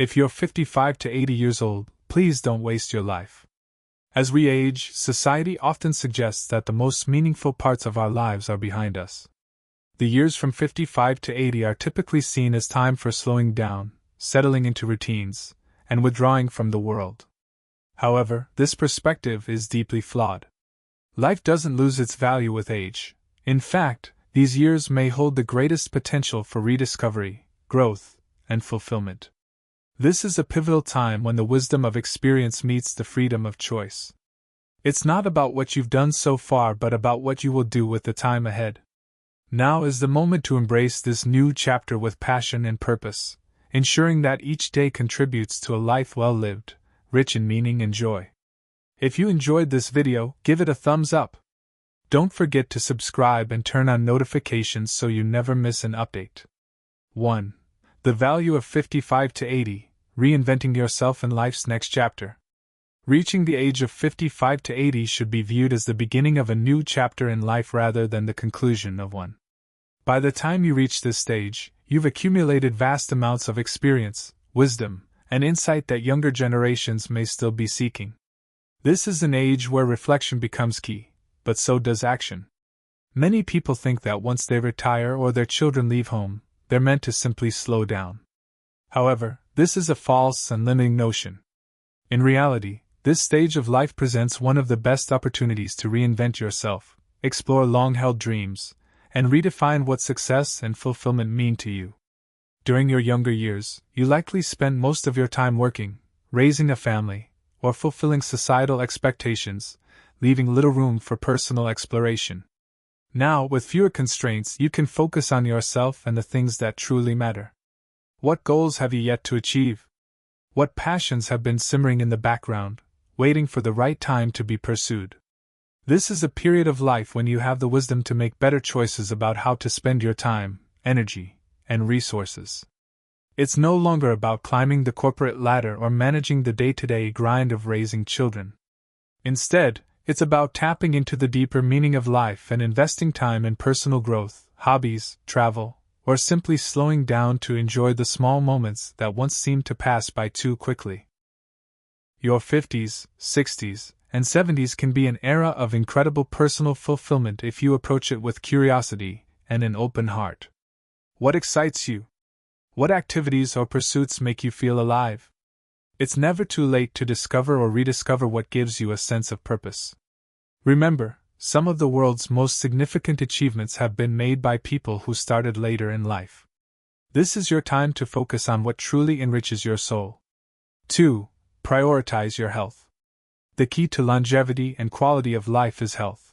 If you're 55 to 80 years old, please don't waste your life. As we age, society often suggests that the most meaningful parts of our lives are behind us. The years from 55 to 80 are typically seen as time for slowing down, settling into routines, and withdrawing from the world. However, this perspective is deeply flawed. Life doesn't lose its value with age. In fact, these years may hold the greatest potential for rediscovery, growth, and fulfillment. This is a pivotal time when the wisdom of experience meets the freedom of choice. It's not about what you've done so far but about what you will do with the time ahead. Now is the moment to embrace this new chapter with passion and purpose, ensuring that each day contributes to a life well lived, rich in meaning and joy. If you enjoyed this video, give it a thumbs up. Don't forget to subscribe and turn on notifications so you never miss an update. 1. The value of 55 to 80, reinventing yourself in life's next chapter. Reaching the age of 55 to 80 should be viewed as the beginning of a new chapter in life rather than the conclusion of one. By the time you reach this stage, you've accumulated vast amounts of experience, wisdom, and insight that younger generations may still be seeking. This is an age where reflection becomes key, but so does action. Many people think that once they retire or their children leave home, they're meant to simply slow down. However, this is a false and limiting notion. In reality, this stage of life presents one of the best opportunities to reinvent yourself, explore long-held dreams, and redefine what success and fulfillment mean to you. During your younger years, you likely spent most of your time working, raising a family, or fulfilling societal expectations, leaving little room for personal exploration. Now, with fewer constraints, you can focus on yourself and the things that truly matter. What goals have you yet to achieve? What passions have been simmering in the background, waiting for the right time to be pursued? This is a period of life when you have the wisdom to make better choices about how to spend your time, energy, and resources. It's no longer about climbing the corporate ladder or managing the day-to-day grind of raising children. Instead, it's about tapping into the deeper meaning of life and investing time in personal growth, hobbies, travel, or simply slowing down to enjoy the small moments that once seemed to pass by too quickly. Your 50s, 60s, and 70s can be an era of incredible personal fulfillment if you approach it with curiosity and an open heart. What excites you? What activities or pursuits make you feel alive? It's never too late to discover or rediscover what gives you a sense of purpose. Remember, some of the world's most significant achievements have been made by people who started later in life. This is your time to focus on what truly enriches your soul. 2. Prioritize your health. The key to longevity and quality of life is health.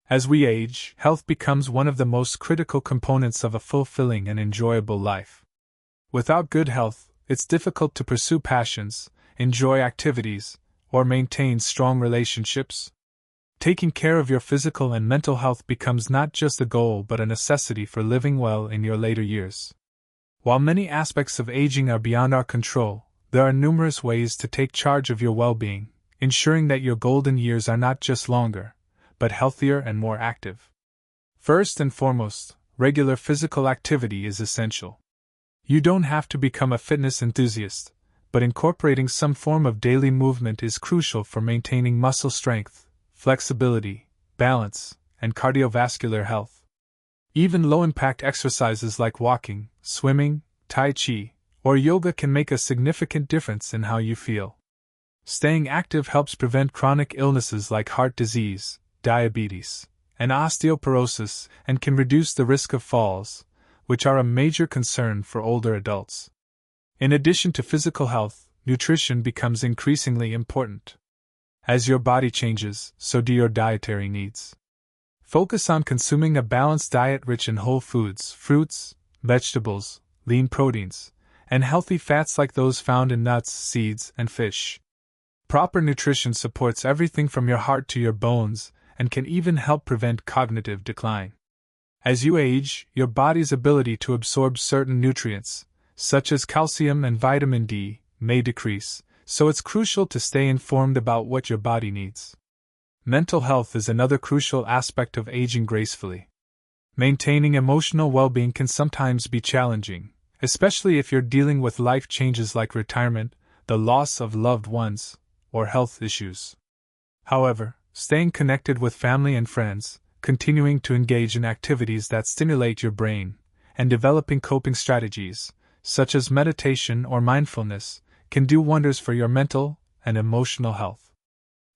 As we age, health becomes one of the most critical components of a fulfilling and enjoyable life. Without good health, it's difficult to pursue passions, enjoy activities, or maintain strong relationships. Taking care of your physical and mental health becomes not just a goal but a necessity for living well in your later years. While many aspects of aging are beyond our control, there are numerous ways to take charge of your well-being, ensuring that your golden years are not just longer, but healthier and more active. First and foremost, regular physical activity is essential. You don't have to become a fitness enthusiast, but incorporating some form of daily movement is crucial for maintaining muscle strength, flexibility, balance, and cardiovascular health. Even low-impact exercises like walking, swimming, tai chi, or yoga can make a significant difference in how you feel. Staying active helps prevent chronic illnesses like heart disease, diabetes, and osteoporosis, and can reduce the risk of falls, which are a major concern for older adults. In addition to physical health, nutrition becomes increasingly important. As your body changes, so do your dietary needs. Focus on consuming a balanced diet rich in whole foods, fruits, vegetables, lean proteins, and healthy fats like those found in nuts, seeds, and fish. Proper nutrition supports everything from your heart to your bones and can even help prevent cognitive decline. As you age, your body's ability to absorb certain nutrients, such as calcium and vitamin D, may decrease, so it's crucial to stay informed about what your body needs. Mental health is another crucial aspect of aging gracefully. Maintaining emotional well-being can sometimes be challenging, especially if you're dealing with life changes like retirement, the loss of loved ones, or health issues. However, staying connected with family and friends, continuing to engage in activities that stimulate your brain, and developing coping strategies, such as meditation or mindfulness, can do wonders for your mental and emotional health.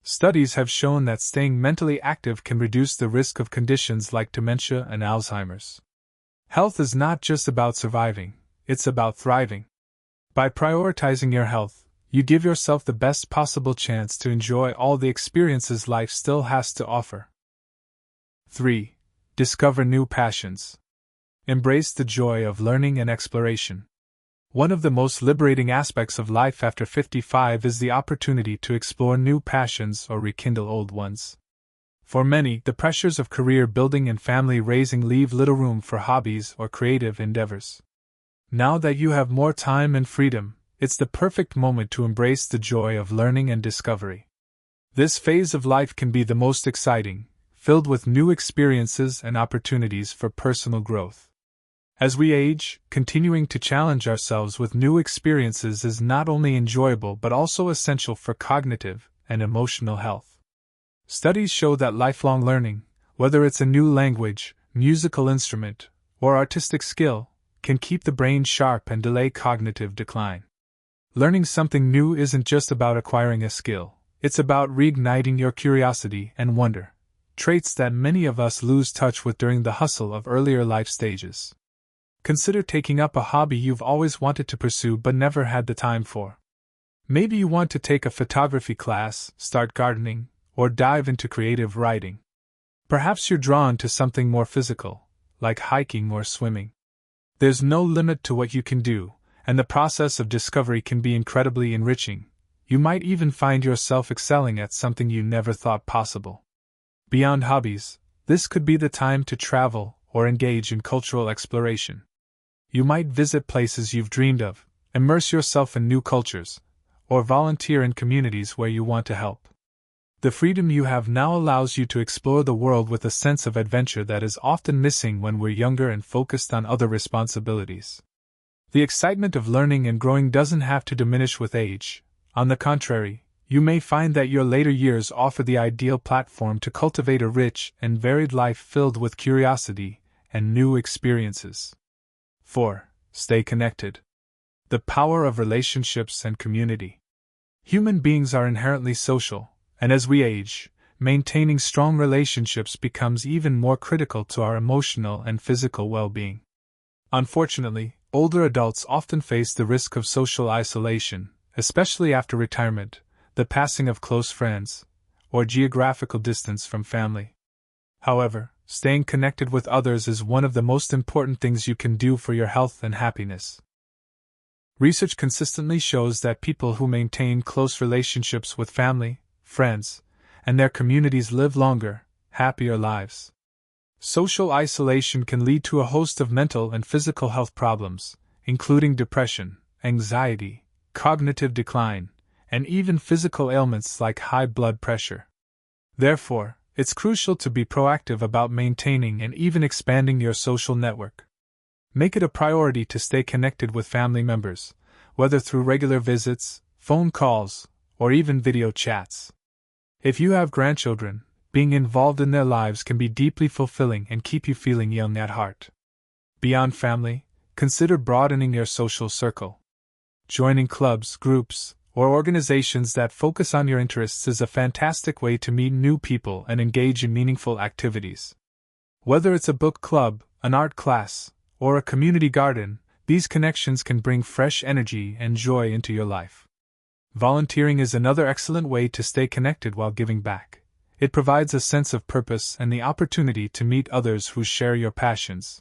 Studies have shown that staying mentally active can reduce the risk of conditions like dementia and Alzheimer's. Health is not just about surviving, it's about thriving. By prioritizing your health, you give yourself the best possible chance to enjoy all the experiences life still has to offer. 3. Discover new passions. Embrace the joy of learning and exploration. One of the most liberating aspects of life after 55 is the opportunity to explore new passions or rekindle old ones. For many, the pressures of career building and family raising leave little room for hobbies or creative endeavors. Now that you have more time and freedom, it's the perfect moment to embrace the joy of learning and discovery. This phase of life can be the most exciting, filled with new experiences and opportunities for personal growth. As we age, continuing to challenge ourselves with new experiences is not only enjoyable but also essential for cognitive and emotional health. Studies show that lifelong learning, whether it's a new language, musical instrument, or artistic skill, can keep the brain sharp and delay cognitive decline. Learning something new isn't just about acquiring a skill, it's about reigniting your curiosity and wonder, traits that many of us lose touch with during the hustle of earlier life stages. Consider taking up a hobby you've always wanted to pursue but never had the time for. Maybe you want to take a photography class, start gardening, or dive into creative writing. Perhaps you're drawn to something more physical, like hiking or swimming. There's no limit to what you can do, and the process of discovery can be incredibly enriching. You might even find yourself excelling at something you never thought possible. Beyond hobbies, this could be the time to travel or engage in cultural exploration. You might visit places you've dreamed of, immerse yourself in new cultures, or volunteer in communities where you want to help. The freedom you have now allows you to explore the world with a sense of adventure that is often missing when we're younger and focused on other responsibilities. The excitement of learning and growing doesn't have to diminish with age. On the contrary, you may find that your later years offer the ideal platform to cultivate a rich and varied life filled with curiosity and new experiences. 4. Stay connected. The power of relationships and community. Human beings are inherently social, and as we age, maintaining strong relationships becomes even more critical to our emotional and physical well-being. Unfortunately, older adults often face the risk of social isolation, especially after retirement, the passing of close friends, or geographical distance from family. However, staying connected with others is one of the most important things you can do for your health and happiness. Research consistently shows that people who maintain close relationships with family, friends, and their communities live longer, happier lives. Social isolation can lead to a host of mental and physical health problems, including depression, anxiety, cognitive decline, and even physical ailments like high blood pressure. Therefore, it's crucial to be proactive about maintaining and even expanding your social network. Make it a priority to stay connected with family members, whether through regular visits, phone calls, or even video chats. If you have grandchildren, being involved in their lives can be deeply fulfilling and keep you feeling young at heart. Beyond family, consider broadening your social circle. Joining clubs, groups, or organizations that focus on your interests is a fantastic way to meet new people and engage in meaningful activities. Whether it's a book club, an art class, or a community garden, these connections can bring fresh energy and joy into your life. Volunteering is another excellent way to stay connected while giving back. It provides a sense of purpose and the opportunity to meet others who share your passions.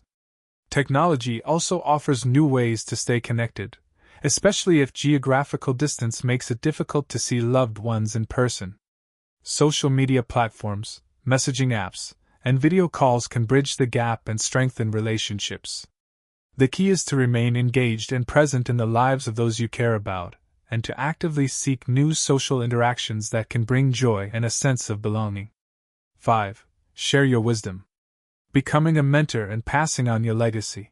Technology also offers new ways to stay connected, especially if geographical distance makes it difficult to see loved ones in person. Social media platforms, messaging apps, and video calls can bridge the gap and strengthen relationships. The key is to remain engaged and present in the lives of those you care about, and to actively seek new social interactions that can bring joy and a sense of belonging. 5. Share your wisdom. Becoming a mentor and passing on your legacy.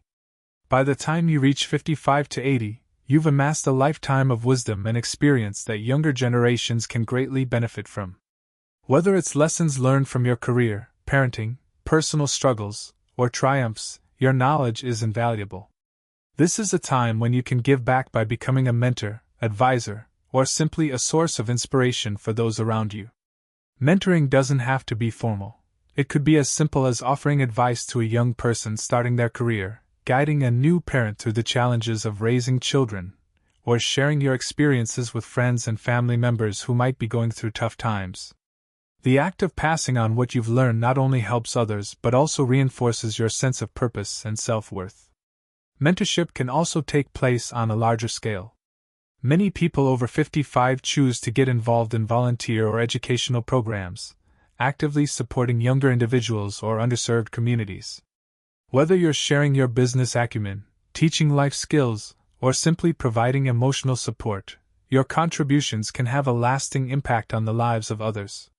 By the time you reach 55 to 80, you've amassed a lifetime of wisdom and experience that younger generations can greatly benefit from. Whether it's lessons learned from your career, parenting, personal struggles, or triumphs, your knowledge is invaluable. This is a time when you can give back by becoming a mentor, advisor, or simply a source of inspiration for those around you. Mentoring doesn't have to be formal. It could be as simple as offering advice to a young person starting their career, guiding a new parent through the challenges of raising children, or sharing your experiences with friends and family members who might be going through tough times. The act of passing on what you've learned not only helps others but also reinforces your sense of purpose and self-worth. Mentorship can also take place on a larger scale. Many people over 55 choose to get involved in volunteer or educational programs, actively supporting younger individuals or underserved communities. Whether you're sharing your business acumen, teaching life skills, or simply providing emotional support, your contributions can have a lasting impact on the lives of others.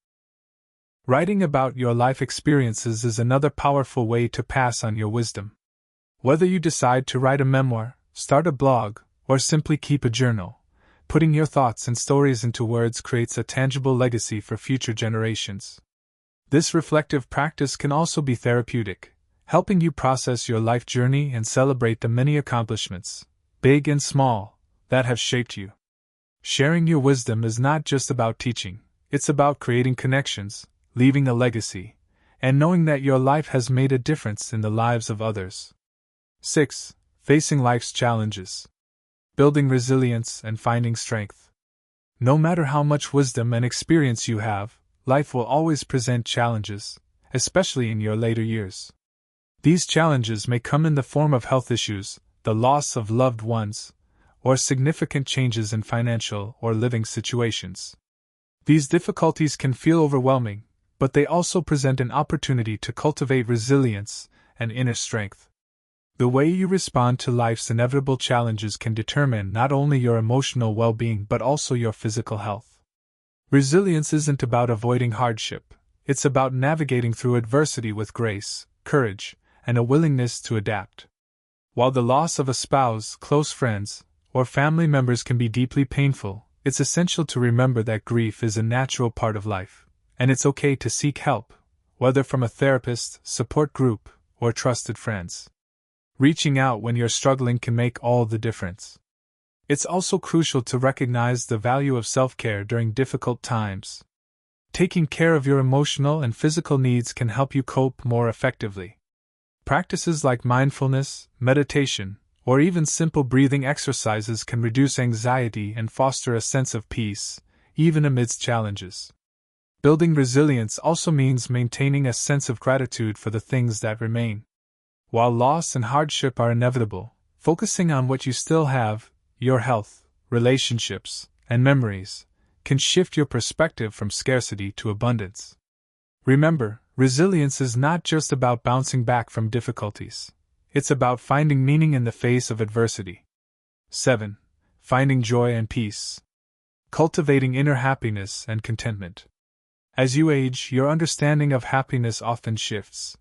Writing about your life experiences is another powerful way to pass on your wisdom. Whether you decide to write a memoir, start a blog, or simply keep a journal, putting your thoughts and stories into words creates a tangible legacy for future generations. This reflective practice can also be therapeutic, helping you process your life journey and celebrate the many accomplishments, big and small, that have shaped you. Sharing your wisdom is not just about teaching, it's about creating connections, leaving a legacy, and knowing that your life has made a difference in the lives of others. 6. Facing life's challenges. Building resilience and finding strength. No matter how much wisdom and experience you have, life will always present challenges, especially in your later years. These challenges may come in the form of health issues, the loss of loved ones, or significant changes in financial or living situations. These difficulties can feel overwhelming, but they also present an opportunity to cultivate resilience and inner strength. The way you respond to life's inevitable challenges can determine not only your emotional well-being but also your physical health. Resilience isn't about avoiding hardship, it's about navigating through adversity with grace, courage, and a willingness to adapt. While the loss of a spouse, close friends, or family members can be deeply painful, it's essential to remember that grief is a natural part of life, and it's okay to seek help, whether from a therapist, support group, or trusted friends. Reaching out when you're struggling can make all the difference. It's also crucial to recognize the value of self-care during difficult times. Taking care of your emotional and physical needs can help you cope more effectively. Practices like mindfulness, meditation, or even simple breathing exercises can reduce anxiety and foster a sense of peace, even amidst challenges. Building resilience also means maintaining a sense of gratitude for the things that remain. While loss and hardship are inevitable, focusing on what you still have, your health, relationships, and memories, can shift your perspective from scarcity to abundance. Remember, resilience is not just about bouncing back from difficulties. It's about finding meaning in the face of adversity. 7. Finding joy and peace. Cultivating inner happiness and contentment. As you age, your understanding of happiness often shifts.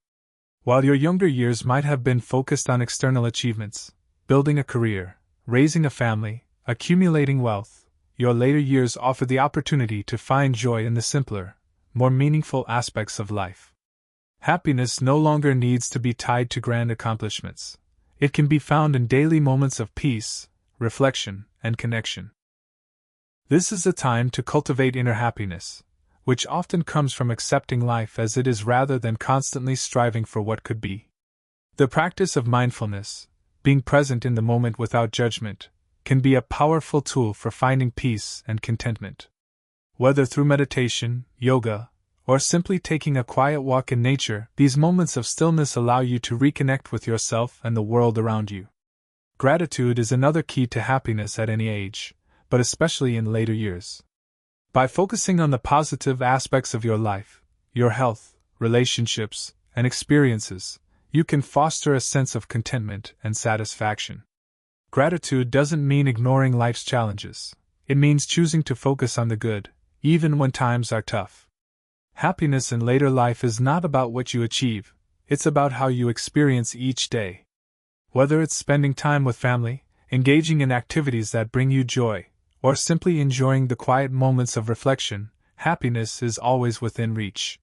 While your younger years might have been focused on external achievements, building a career, raising a family, accumulating wealth, your later years offer the opportunity to find joy in the simpler, more meaningful aspects of life. Happiness no longer needs to be tied to grand accomplishments. It can be found in daily moments of peace, reflection, and connection. This is a time to cultivate inner happiness, which often comes from accepting life as it is rather than constantly striving for what could be. The practice of mindfulness, being present in the moment without judgment, can be a powerful tool for finding peace and contentment. Whether through meditation, yoga, or simply taking a quiet walk in nature, these moments of stillness allow you to reconnect with yourself and the world around you. Gratitude is another key to happiness at any age, but especially in later years. By focusing on the positive aspects of your life, your health, relationships, and experiences, you can foster a sense of contentment and satisfaction. Gratitude doesn't mean ignoring life's challenges. It means choosing to focus on the good, even when times are tough. Happiness in later life is not about what you achieve, it's about how you experience each day. Whether it's spending time with family, engaging in activities that bring you joy, or simply enjoying the quiet moments of reflection, happiness is always within reach.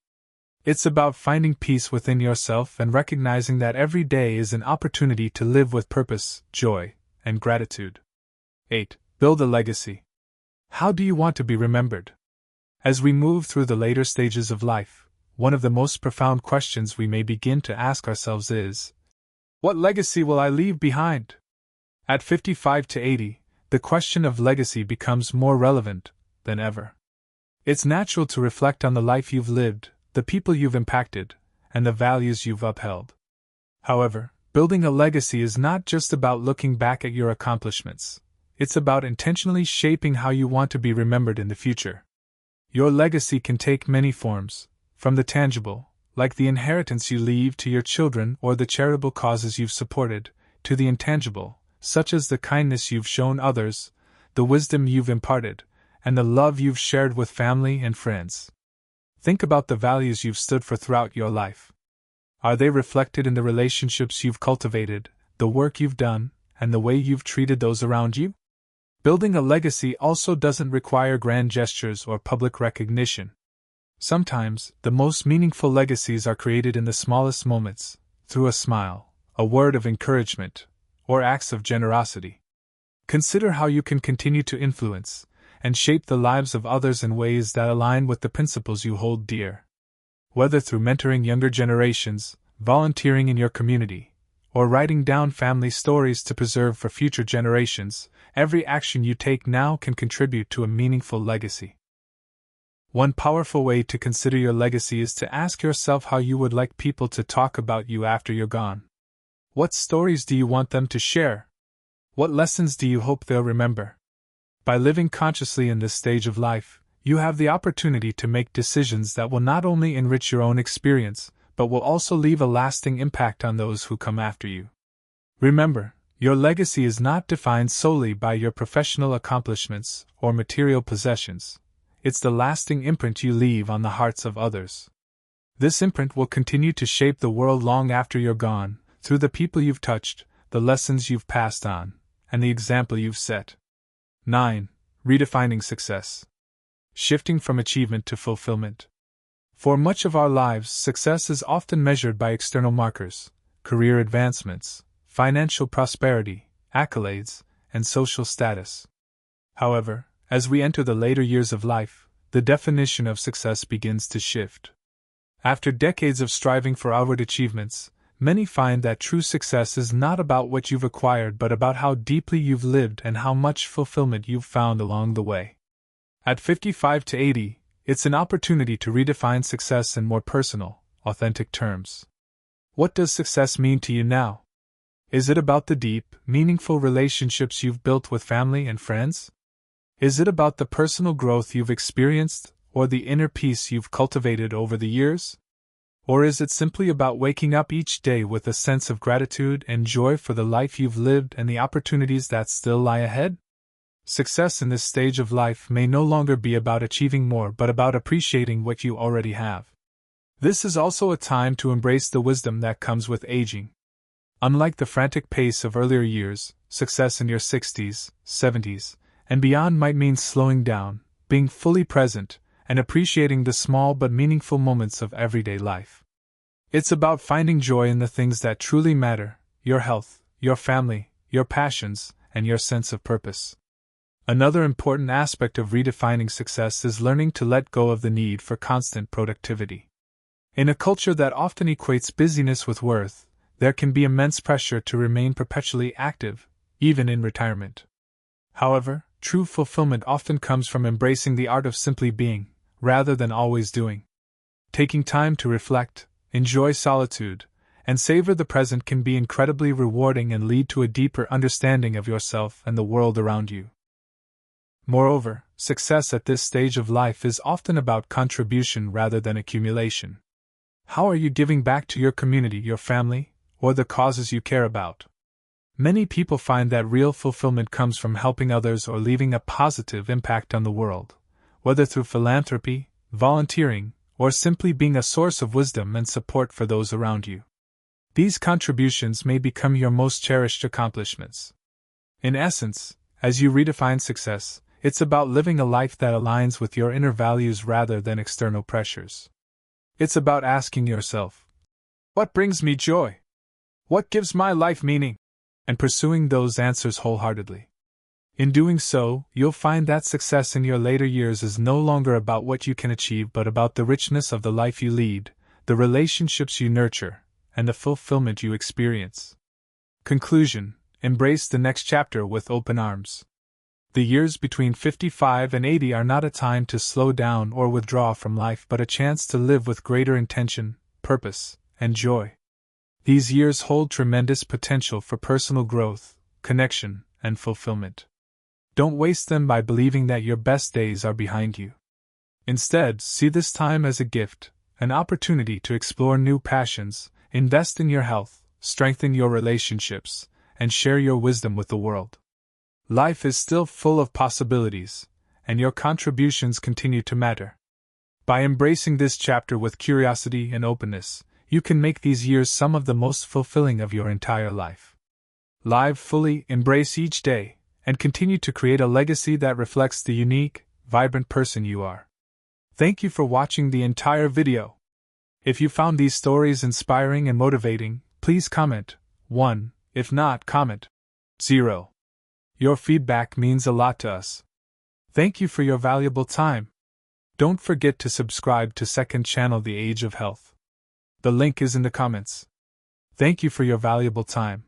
It's about finding peace within yourself and recognizing that every day is an opportunity to live with purpose, joy, and gratitude. 8. Build a legacy. How do you want to be remembered? As we move through the later stages of life, one of the most profound questions we may begin to ask ourselves is, what legacy will I leave behind? At 55 to 80, the question of legacy becomes more relevant than ever. It's natural to reflect on the life you've lived, the people you've impacted, and the values you've upheld. However, building a legacy is not just about looking back at your accomplishments. It's about intentionally shaping how you want to be remembered in the future. Your legacy can take many forms, from the tangible, like the inheritance you leave to your children or the charitable causes you've supported, to the intangible, such as the kindness you've shown others, the wisdom you've imparted, and the love you've shared with family and friends. Think about the values you've stood for throughout your life. Are they reflected in the relationships you've cultivated, the work you've done, and the way you've treated those around you? Building a legacy also doesn't require grand gestures or public recognition. Sometimes, the most meaningful legacies are created in the smallest moments, through a smile, a word of encouragement, or acts of generosity. Consider how you can continue to influence and shape the lives of others in ways that align with the principles you hold dear. Whether through mentoring younger generations, volunteering in your community, or writing down family stories to preserve for future generations, every action you take now can contribute to a meaningful legacy. One powerful way to consider your legacy is to ask yourself how you would like people to talk about you after you're gone. What stories do you want them to share? What lessons do you hope they'll remember? By living consciously in this stage of life, you have the opportunity to make decisions that will not only enrich your own experience, but will also leave a lasting impact on those who come after you. Remember, your legacy is not defined solely by your professional accomplishments or material possessions. It's the lasting imprint you leave on the hearts of others. This imprint will continue to shape the world long after you're gone, through the people you've touched, the lessons you've passed on, and the example you've set. 9. Redefining success. Shifting from achievement to fulfillment. For much of our lives, success is often measured by external markers, career advancements, financial prosperity, accolades, and social status. However, as we enter the later years of life, the definition of success begins to shift. After decades of striving for outward achievements, many find that true success is not about what you've acquired but about how deeply you've lived and how much fulfillment you've found along the way. At 55 to 80, it's an opportunity to redefine success in more personal, authentic terms. What does success mean to you now? Is it about the deep, meaningful relationships you've built with family and friends? Is it about the personal growth you've experienced, or the inner peace you've cultivated over the years? Or is it simply about waking up each day with a sense of gratitude and joy for the life you've lived and the opportunities that still lie ahead? Success in this stage of life may no longer be about achieving more but about appreciating what you already have. This is also a time to embrace the wisdom that comes with aging. Unlike the frantic pace of earlier years, success in your 60s, 70s, and beyond might mean slowing down, being fully present, and appreciating the small but meaningful moments of everyday life. It's about finding joy in the things that truly matter: your health, your family, your passions, and your sense of purpose. Another important aspect of redefining success is learning to let go of the need for constant productivity. In a culture that often equates busyness with worth, there can be immense pressure to remain perpetually active, even in retirement. However, true fulfillment often comes from embracing the art of simply being, rather than always doing. Taking time to reflect, enjoy solitude, and savor the present can be incredibly rewarding and lead to a deeper understanding of yourself and the world around you. Moreover, success at this stage of life is often about contribution rather than accumulation. How are you giving back to your community, your family, or the causes you care about? Many people find that real fulfillment comes from helping others or leaving a positive impact on the world, whether through philanthropy, volunteering, or simply being a source of wisdom and support for those around you. These contributions may become your most cherished accomplishments. In essence, as you redefine success, it's about living a life that aligns with your inner values rather than external pressures. It's about asking yourself, what brings me joy? What gives my life meaning? And pursuing those answers wholeheartedly. In doing so, you'll find that success in your later years is no longer about what you can achieve but about the richness of the life you lead, the relationships you nurture, and the fulfillment you experience. Conclusion: embrace the next chapter with open arms. The years between 55 and 80 are not a time to slow down or withdraw from life but a chance to live with greater intention, purpose, and joy. These years hold tremendous potential for personal growth, connection, and fulfillment. Don't waste them by believing that your best days are behind you. Instead, see this time as a gift, an opportunity to explore new passions, invest in your health, strengthen your relationships, and share your wisdom with the world. Life is still full of possibilities, and your contributions continue to matter. By embracing this chapter with curiosity and openness, you can make these years some of the most fulfilling of your entire life. Live fully, embrace each day, and continue to create a legacy that reflects the unique, vibrant person you are. Thank you for watching the entire video. If you found these stories inspiring and motivating, please comment 1, if not, comment 0. Your feedback means a lot to us. Thank you for your valuable time. Don't forget to subscribe to second channel The Age of Health. The link is in the comments. Thank you for your valuable time.